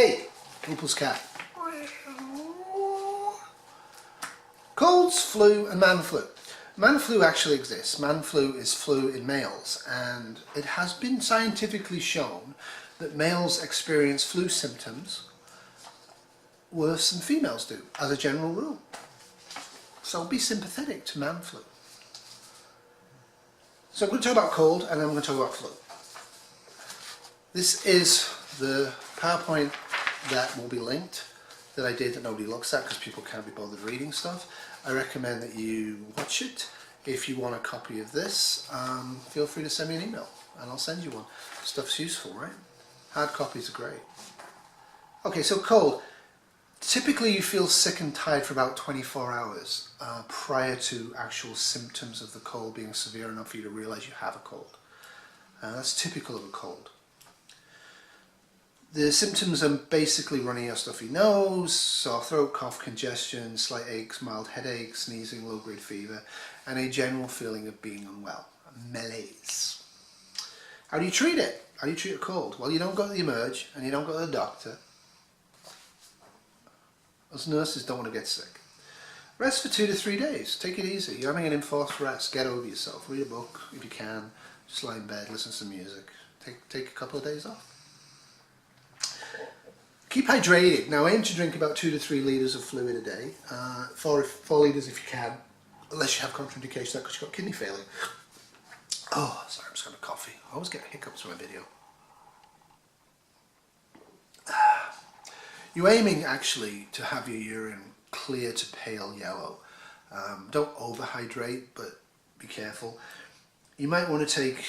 Hey, Opal's cat. Colds, flu and man flu. Man flu actually exists. Man flu is flu in males, and it has been scientifically shown that males experience flu symptoms worse than females do, as a general rule. So be sympathetic to man flu. So I'm going to talk about cold and then I'm going to talk about flu. This is the PowerPoint that will be linked that I did that nobody looks at because people can't be bothered reading stuff. I recommend that you watch it. If you want a copy of this, feel free to send me an email and I'll send you one. Stuff's useful, right? Hard copies are great. Okay, so cold. Typically you feel sick and tired for about 24 hours prior to actual symptoms of the cold being severe enough for you to realize you have a cold. That's typical of a cold. The symptoms are basically running a stuffy nose, sore throat, cough, congestion, slight aches, mild headache, sneezing, low-grade fever, and a general feeling of being unwell, malaise. How do you treat it? How do you treat a cold? Well, you don't go to the emerge and you don't go to the doctor. Us nurses don't want to get sick. Rest for 2 to 3 days. Take it easy. You're having an enforced rest. Get over yourself. Read a book if you can. Just lie in bed, listen to some music. Take a couple of days off. Keep hydrated. Now aim to drink about 2 to 3 litres of fluid a day. 4 litres if you can, unless you have contraindication because you've got kidney failure. Oh, sorry, I'm just having a coffee. I always get hiccups in my video. You're aiming actually to have your urine clear to pale yellow. Don't overhydrate, but be careful. You might want to take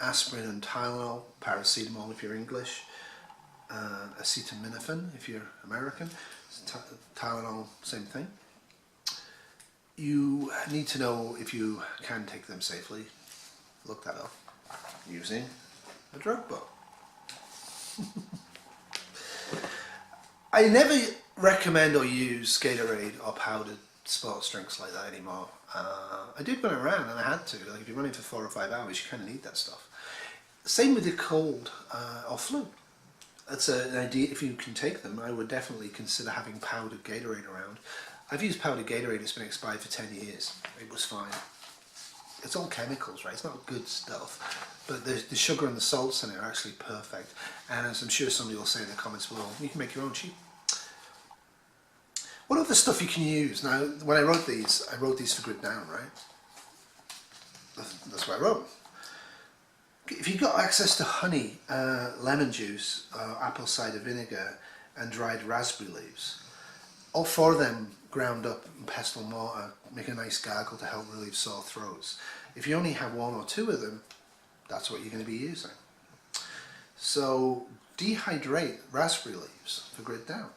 aspirin and Tylenol, paracetamol if you're English, acetaminophen if you're American, Tylenol, same thing. You need to know if you can take them safely. Look that up using a drug book. I never recommend or use Gatorade or powdered sports drinks like that anymore. I did when I ran and I had to. Like if you're running for 4 or 5 hours, you kind of need that stuff. Same with the cold or flu. That's an idea. If you can take them, I would definitely consider having powdered Gatorade around. I've used powdered Gatorade. It's been expired for 10 years. It was fine. It's all chemicals, right? It's not good stuff, but the sugar and the salts in it are actually perfect. And as I'm sure somebody will say in the comments below, you can make your own cheap. What other stuff you can use? Now, when I wrote these for Grit Down, right? That's what I wrote. If you've got access to honey, lemon juice, apple cider vinegar, and dried raspberry leaves, all 4 of them ground up in pestle mortar, make a nice gargle to help relieve sore throats. If you only have 1 or 2 of them, that's what you're going to be using. So dehydrate raspberry leaves for Grit Down.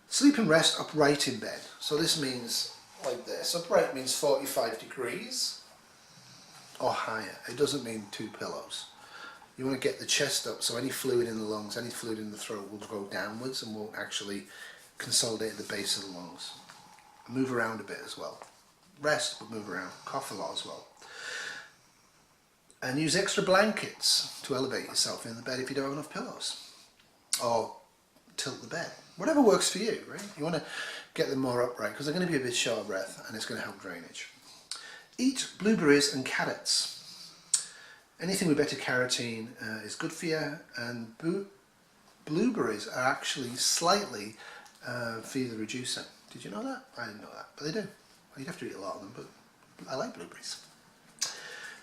Sleep and rest upright in bed. So this means like this. Upright means 45 degrees or higher. It doesn't mean 2 pillows. You want to get the chest up so any fluid in the lungs, any fluid in the throat will go downwards and won't actually consolidate at the base of the lungs. Move around a bit as well. Rest, but move around. Cough a lot as well. And use extra blankets to elevate yourself in the bed if you don't have enough pillows. Or tilt the bed. Whatever works for you, right? You want to get them more upright because they're going to be a bit short of breath and it's going to help drainage. Eat blueberries and carrots. Anything with beta carotene is good for you, and blueberries are actually slightly fever reducing. Did you know that? I didn't know that, but they do. Well, you'd have to eat a lot of them, but I like blueberries.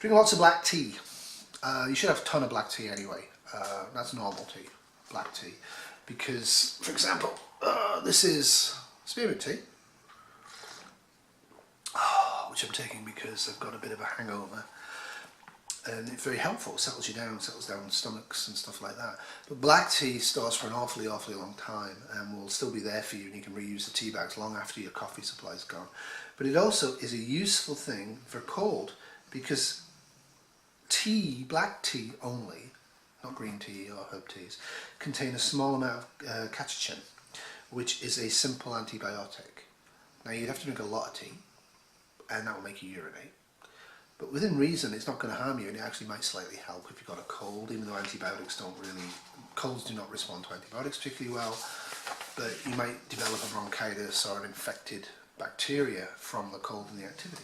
Drink lots of black tea. You should have a ton of black tea anyway. That's normal tea, black tea. Because, for example, this is spearmint tea, which I'm taking because I've got a bit of a hangover. And it's very helpful, it settles you down, settles down stomachs and stuff like that. But black tea stores for an awfully long time and will still be there for you, and you can reuse the tea bags long after your coffee supply is gone. But it also is a useful thing for cold because tea, black tea only, not green tea or herb teas, contain a small amount of catechin, which is a simple antibiotic. Now you'd have to drink a lot of tea and that will make you urinate. But within reason, it's not going to harm you, and it actually might slightly help if you've got a cold, even though antibiotics don't really colds do not respond to antibiotics particularly well, but you might develop a bronchitis or an infected bacteria from the cold and the activity.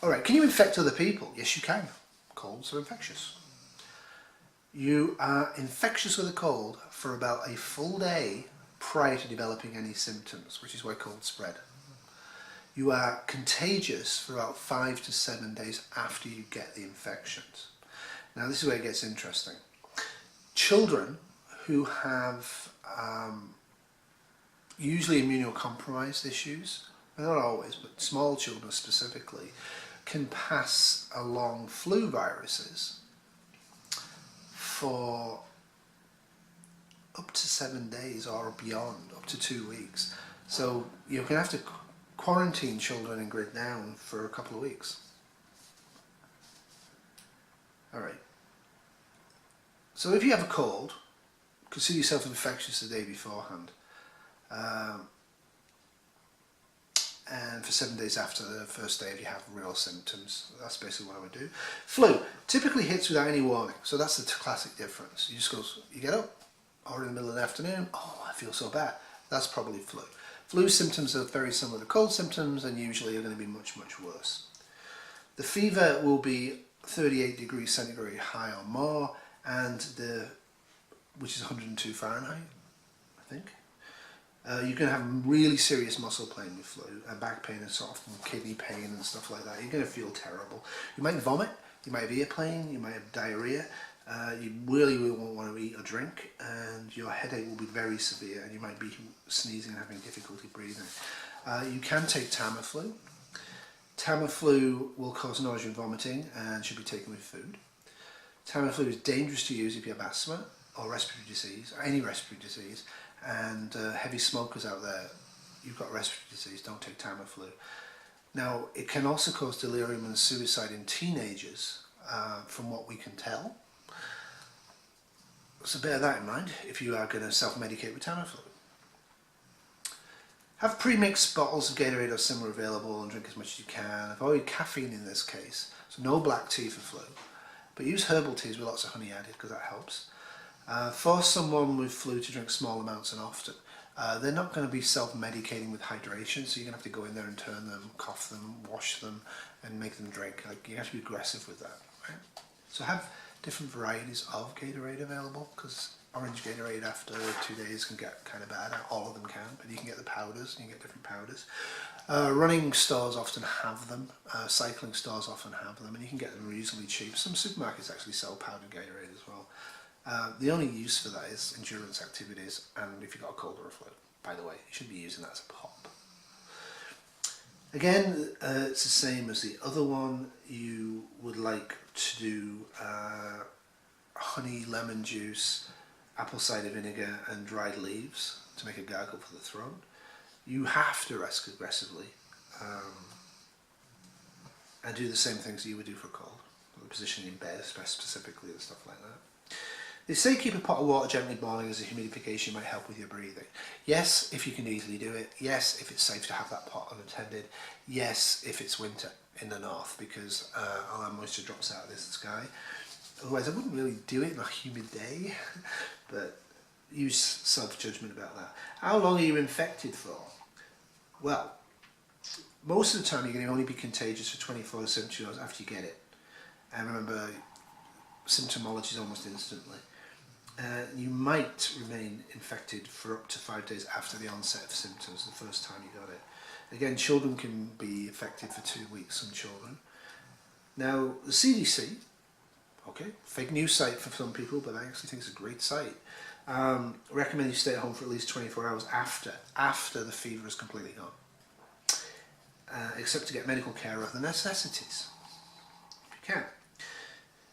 Alright, can you infect other people? Yes, you can. Colds are infectious. You are infectious with a cold for about a full day prior to developing any symptoms, which is why colds spread. You are contagious for about 5 to 7 days after you get the infections. Now this is where it gets interesting. Children who have usually immunocompromised issues, not always, but small children specifically, can pass along flu viruses for up to 7 days or beyond, up to 2 weeks. So you can have to quarantine children in grid down for a couple of weeks. Alright. So if you have a cold, consider yourself infectious the day beforehand. And for 7 days after the first day if you have real symptoms. That's basically what I would do. Flu typically hits without any warning, so that's the classic difference. You just go, you get up, or in the middle of the afternoon, oh I feel so bad. That's probably flu. Flu symptoms are very similar to cold symptoms and usually are going to be much, much worse. The fever will be 38 degrees centigrade high or more, and which is 102 Fahrenheit, I think. You're going to have really serious muscle pain with flu, back pain and soft and kidney pain and stuff like that. You're going to feel terrible. You might vomit, you might have ear pain, you might have diarrhea, you really won't want to eat or drink, and your headache will be very severe, and you might be sneezing and having difficulty breathing. You can take Tamiflu. Tamiflu will cause nausea and vomiting and should be taken with food. Tamiflu is dangerous to use if you have asthma or respiratory disease, or any respiratory disease, and heavy smokers out there, you've got respiratory disease, don't take Tamiflu. Now, it can also cause delirium and suicide in teenagers, from what we can tell. So bear that in mind if you are going to self-medicate with Tamiflu. Have pre-mixed bottles of Gatorade or similar available and drink as much as you can. Avoid caffeine in this case, so no black tea for flu. But use herbal teas with lots of honey added because that helps. Force someone with flu to drink small amounts and often. They're not going to be self-medicating with hydration, so you're going to have to go in there and turn them, cough them, wash them, and make them drink. Like, you have to be aggressive with that. Right? So have different varieties of Gatorade available, because orange Gatorade after 2 days can get kind of bad. All of them can, but you can get the powders, and you can get different powders. Running stores often have them, cycling stores often have them, and you can get them reasonably cheap. Some supermarkets actually sell powdered Gatorade as well. The only use for that is endurance activities, and if you've got a cold or a flu. By the way, you should be using that as a pop. Again, it's the same as the other one. You would like to do honey, lemon juice, apple cider vinegar and dried leaves to make a gargle for the throat. You have to rest aggressively and do the same things you would do for a cold. The position in bed specifically and stuff like that. They say keep a pot of water gently boiling as a humidification might help with your breathing. Yes, if you can easily do it. Yes, if it's safe to have that pot unattended. Yes, if it's winter in the north, because all that moisture drops out of the sky. Otherwise, I wouldn't really do it on a humid day, but use self-judgment about that. How long are you infected for? Well, most of the time you're going to only be contagious for 24 to 72 hours after you get it. And remember, symptomology is almost instantly. You might remain infected for up to 5 days after the onset of symptoms, the first time you got it. Again, children can be affected for 2 weeks, some children. Now, the CDC, okay, fake news site for some people, but I actually think it's a great site, recommend you stay at home for at least 24 hours after the fever is completely gone. Except to get medical care of the necessities, if you can.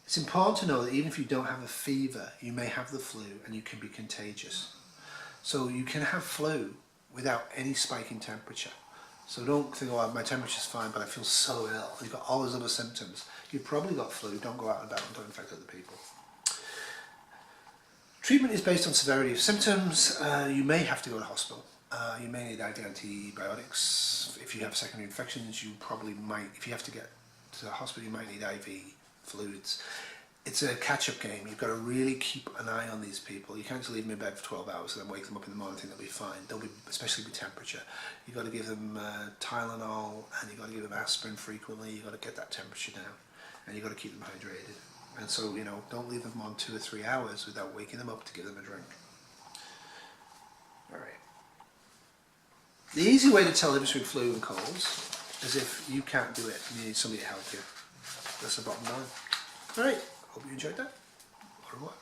It's important to know that even if you don't have a fever, you may have the flu and you can be contagious. So you can have flu without any spike in temperature. So don't think, oh, my temperature's fine, but I feel so ill. You've got all those other symptoms. You've probably got flu. Don't go out and about and don't infect other people. Treatment is based on severity of symptoms. You may have to go to hospital. You may need IV antibiotics. If you have secondary infections, you probably might, if you have to get to the hospital, you might need IV fluids. it's a catch-up game. You've got to really keep an eye on these people. You can't just leave them in bed for 12 hours and then wake them up in the morning and think they'll be fine. They'll be, especially with temperature. You've got to give them Tylenol, and you've got to give them aspirin frequently. You've got to get that temperature down, and you've got to keep them hydrated. And so, you know, don't leave them on 2 or 3 hours without waking them up to give them a drink. All right. The easy way to tell the difference between flu and colds is if you can't do it and you need somebody to help you. That's the bottom line. All right. Hope you enjoyed that. Au revoir.